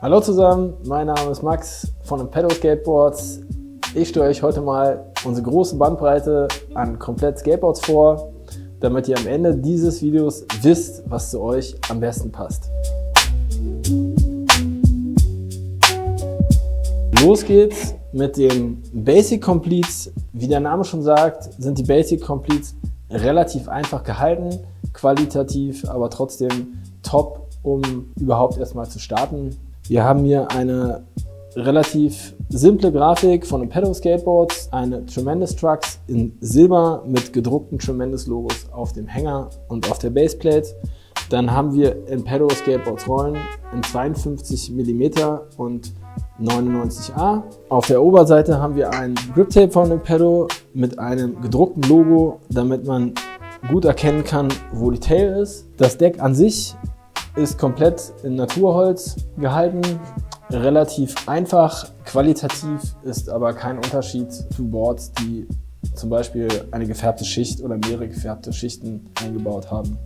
Hallo zusammen, mein Name ist Max von Impedo Skateboards. Ich stelle euch heute mal unsere große Bandbreite an komplett Skateboards vor, damit ihr am Ende dieses Videos wisst, was zu euch am besten passt. Los geht's mit den Basic Completes. Wie der Name schon sagt, sind die Basic Completes relativ einfach gehalten, qualitativ, aber trotzdem top, um überhaupt erstmal zu starten. Wir haben hier eine relativ simple Grafik von Impedo Skateboards, eine Tremendous Trucks in Silber mit gedruckten Tremendous Logos auf dem Hänger und auf der Baseplate. Dann haben wir Impedo Skateboards Rollen in 52 mm und 99A. Auf der Oberseite haben wir ein Grip Tape von Impedo mit einem gedruckten Logo, damit man gut erkennen kann, wo die Tail ist. Das Deck an sich ist komplett in Naturholz gehalten, relativ einfach, qualitativ ist aber kein Unterschied zu Boards, die zum Beispiel eine gefärbte Schicht oder mehrere gefärbte Schichten eingebaut haben.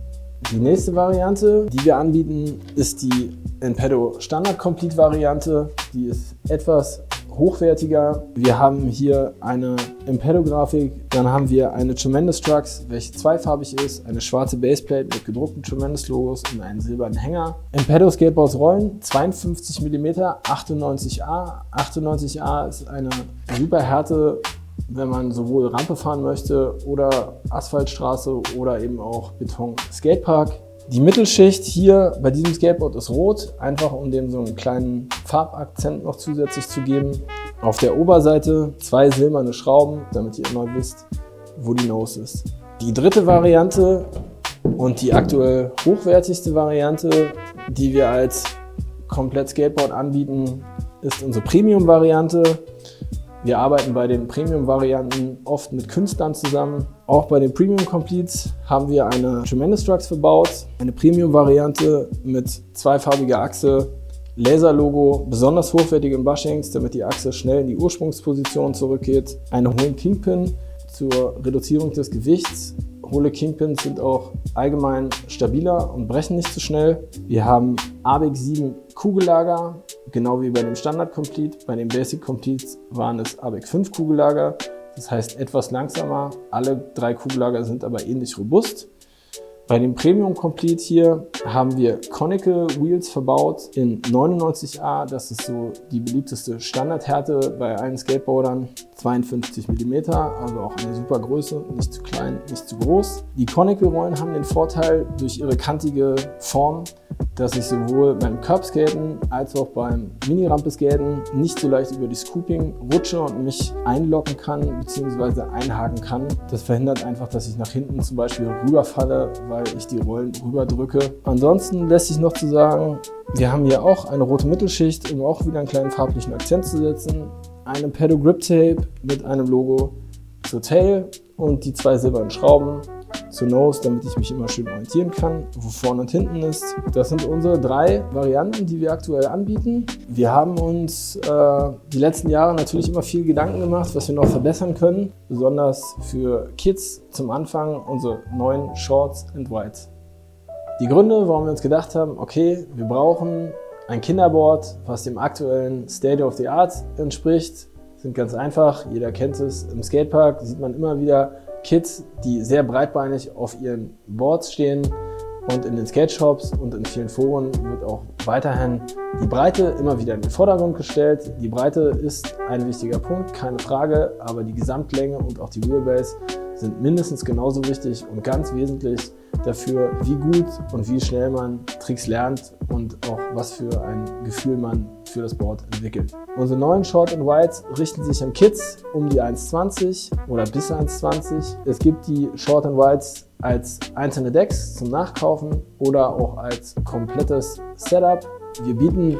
Die nächste Variante, die wir anbieten, ist die Impedo Standard Complete Variante. Die ist etwas hochwertiger. Wir haben hier eine Impedo-Grafik, dann haben wir eine Tremendous Trucks, welche zweifarbig ist, eine schwarze Baseplate mit gedruckten Tremendous Logos und einen silbernen Hänger. Impedo Skateboards Rollen, 52 mm, 98A. 98A ist eine super Härte, wenn man sowohl Rampe fahren möchte oder Asphaltstraße oder eben auch Beton-Skatepark. Die Mittelschicht hier bei diesem Skateboard ist rot, einfach um dem so einen kleinen Farbakzent noch zusätzlich zu geben. Auf der Oberseite 2 silberne Schrauben, damit ihr immer wisst, wo die Nose ist. Die dritte Variante und die aktuell hochwertigste Variante, die wir als komplett Skateboard anbieten, ist unsere Premium-Variante. Wir arbeiten bei den Premium-Varianten oft mit Künstlern zusammen. Auch bei den Premium Completes haben wir eine Tremendous Trucks verbaut. Eine Premium-Variante mit zweifarbiger Achse, Laser-Logo, besonders hochwertige Bushings, damit die Achse schnell in die Ursprungsposition zurückgeht. Einen hohen Kingpin zur Reduzierung des Gewichts. Hohle Kingpins sind auch allgemein stabiler und brechen nicht so schnell. Wir haben ABEC 7 Kugellager, genau wie bei dem Standard Complete. Bei den Basic Completes waren es ABEC 5 Kugellager, das heißt etwas langsamer. Alle 3 Kugellager sind aber ähnlich robust. Bei dem Premium Complete hier haben wir Conical Wheels verbaut in 99A. Das ist so die beliebteste Standardhärte bei allen Skateboardern. 52 mm, also auch eine super Größe, nicht zu klein, nicht zu groß. Die Conical Rollen haben den Vorteil durch ihre kantige Form, dass ich sowohl beim Curbskaten als auch beim Mini-Rampe-Skaten nicht so leicht über die Scooping rutsche und mich einlocken kann bzw. einhaken kann. Das verhindert einfach, dass ich nach hinten zum Beispiel rüberfalle, weil ich die Rollen rüberdrücke. Ansonsten lässt sich noch zu sagen, wir haben hier auch eine rote Mittelschicht, um auch wieder einen kleinen farblichen Akzent zu setzen. Ein Impedo Grip Tape mit einem Logo zur Tail und die 2 silbernen Schrauben zur Nose, damit ich mich immer schön orientieren kann, wo vorne und hinten ist. Das sind unsere 3 Varianten, die wir aktuell anbieten. Wir haben uns die letzten Jahre natürlich immer viel Gedanken gemacht, was wir noch verbessern können. Besonders für Kids zum Anfang unsere neuen Shorts and Whites. Die Gründe, warum wir uns gedacht haben, okay, wir brauchen ein Kinderboard, was dem aktuellen State of the Art entspricht, sind ganz einfach. Jeder kennt es. Im Skatepark sieht man immer wieder Kids, die sehr breitbeinig auf ihren Boards stehen, und in den Skate-Shops und in vielen Foren wird auch weiterhin die Breite immer wieder in den Vordergrund gestellt. Die Breite ist ein wichtiger Punkt, keine Frage, aber die Gesamtlänge und auch die Wheelbase sind mindestens genauso wichtig und ganz wesentlich dafür, wie gut und wie schnell man Tricks lernt und auch was für ein Gefühl man für das Board entwickelt. Unsere neuen Short and Whites richten sich an Kids um die 1,20 oder bis 1,20. Es gibt die Short and Whites als einzelne Decks zum Nachkaufen oder auch als komplettes Setup. Wir bieten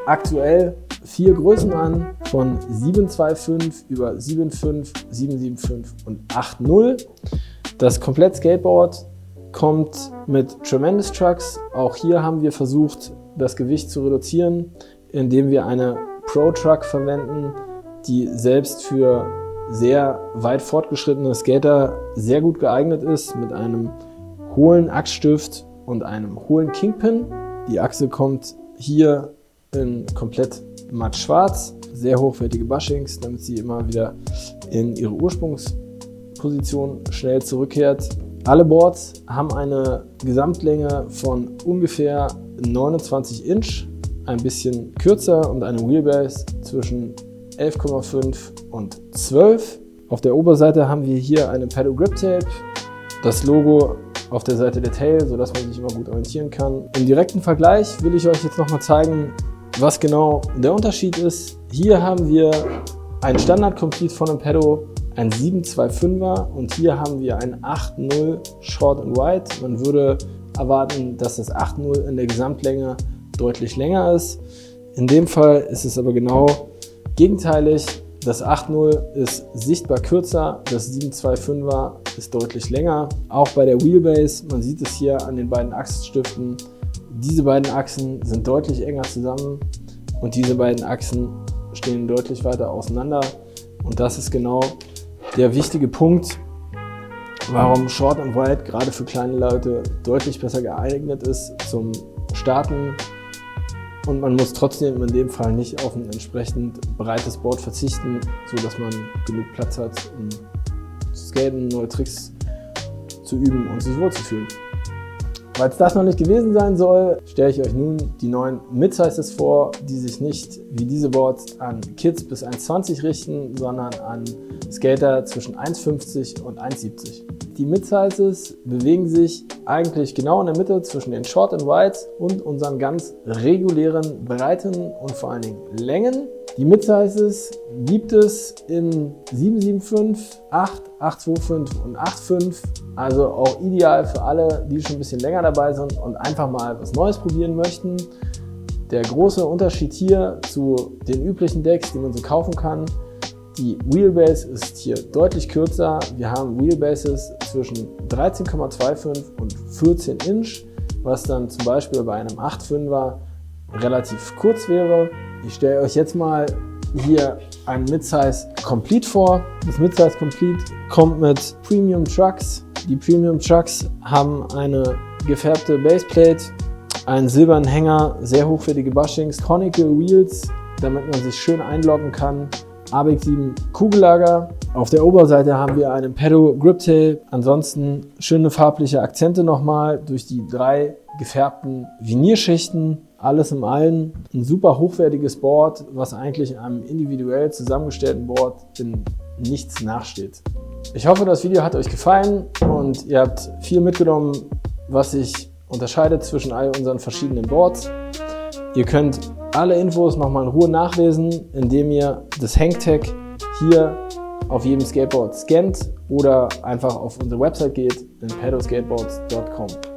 aktuell 4 Größen an, von 725 über 7,5, 7,75 und 8,0. Das komplett Skateboard kommt mit Tremendous Trucks. Auch hier haben wir versucht, das Gewicht zu reduzieren, indem wir eine Pro Truck verwenden, die selbst für sehr weit fortgeschrittene Skater sehr gut geeignet ist, mit einem hohlen Achsstift und einem hohlen Kingpin. Die Achse kommt hier in komplett matt schwarz. Sehr hochwertige Bushings, damit sie immer wieder in ihre Ursprungsposition schnell zurückkehrt. Alle Boards haben eine Gesamtlänge von ungefähr 29 Inch, ein bisschen kürzer, und eine Wheelbase zwischen 11,5 und 12. Auf der Oberseite haben wir hier eine Paddle Grip Tape, das Logo auf der Seite der Tail, sodass man sich immer gut orientieren kann. Im direkten Vergleich will ich euch jetzt nochmal zeigen, was genau der Unterschied ist. Hier haben wir ein Standard-Complete von Impeddo, ein 725er, und hier haben wir ein 8.0 Short and Wide. Man würde erwarten, dass das 8.0 in der Gesamtlänge deutlich länger ist. In dem Fall ist es aber genau gegenteilig. Das 8.0 ist sichtbar kürzer, das 725er ist deutlich länger. Auch bei der Wheelbase, man sieht es hier an den beiden Achsstiften, diese beiden Achsen sind deutlich enger zusammen und diese beiden Achsen stehen deutlich weiter auseinander. Und das ist genau der wichtige Punkt, warum Short and Wide gerade für kleine Leute deutlich besser geeignet ist zum Starten. Und man muss trotzdem in dem Fall nicht auf ein entsprechend breites Board verzichten, sodass man genug Platz hat, um zu skaten, neue Tricks zu üben und sich wohlzufühlen. Weil es das noch nicht gewesen sein soll, stelle ich euch nun die neuen Mid-Sizes vor, die sich nicht wie diese Boards an Kids bis 1,20 richten, sondern an Skater zwischen 1,50 und 1,70. Die Mid-Sizes bewegen sich eigentlich genau in der Mitte zwischen den Short and Wides und unseren ganz regulären Breiten und vor allen Dingen Längen. Die Mid-Sizes gibt es in 7,75, 8, 8,25 und 8,5. Also auch ideal für alle, die schon ein bisschen länger dabei sind und einfach mal was Neues probieren möchten. Der große Unterschied hier zu den üblichen Decks, die man so kaufen kann: die Wheelbase ist hier deutlich kürzer. Wir haben Wheelbases zwischen 13,25 und 14 Inch, was dann zum Beispiel bei einem 8,5er relativ kurz wäre. Ich stelle euch jetzt mal hier ein Midsize Complete vor. Das Midsize Complete kommt mit Premium Trucks. Die Premium Trucks haben eine gefärbte Baseplate, einen silbernen Hänger, sehr hochwertige Bushings, Conical Wheels, damit man sich schön einloggen kann, ABEC 7 Kugellager. Auf der Oberseite haben wir einen Impeddo Grip Tape. Ansonsten schöne farbliche Akzente nochmal durch die 3 gefärbten Vinyrschichten. Alles in allem ein super hochwertiges Board, was eigentlich einem individuell zusammengestellten Board in nichts nachsteht. Ich hoffe, das Video hat euch gefallen und ihr habt viel mitgenommen, was sich unterscheidet zwischen all unseren verschiedenen Boards. Ihr könnt alle Infos nochmal in Ruhe nachlesen, indem ihr das Hangtag hier auf jedem Skateboard scannt oder einfach auf unsere Website geht, impeddoskateboards.com.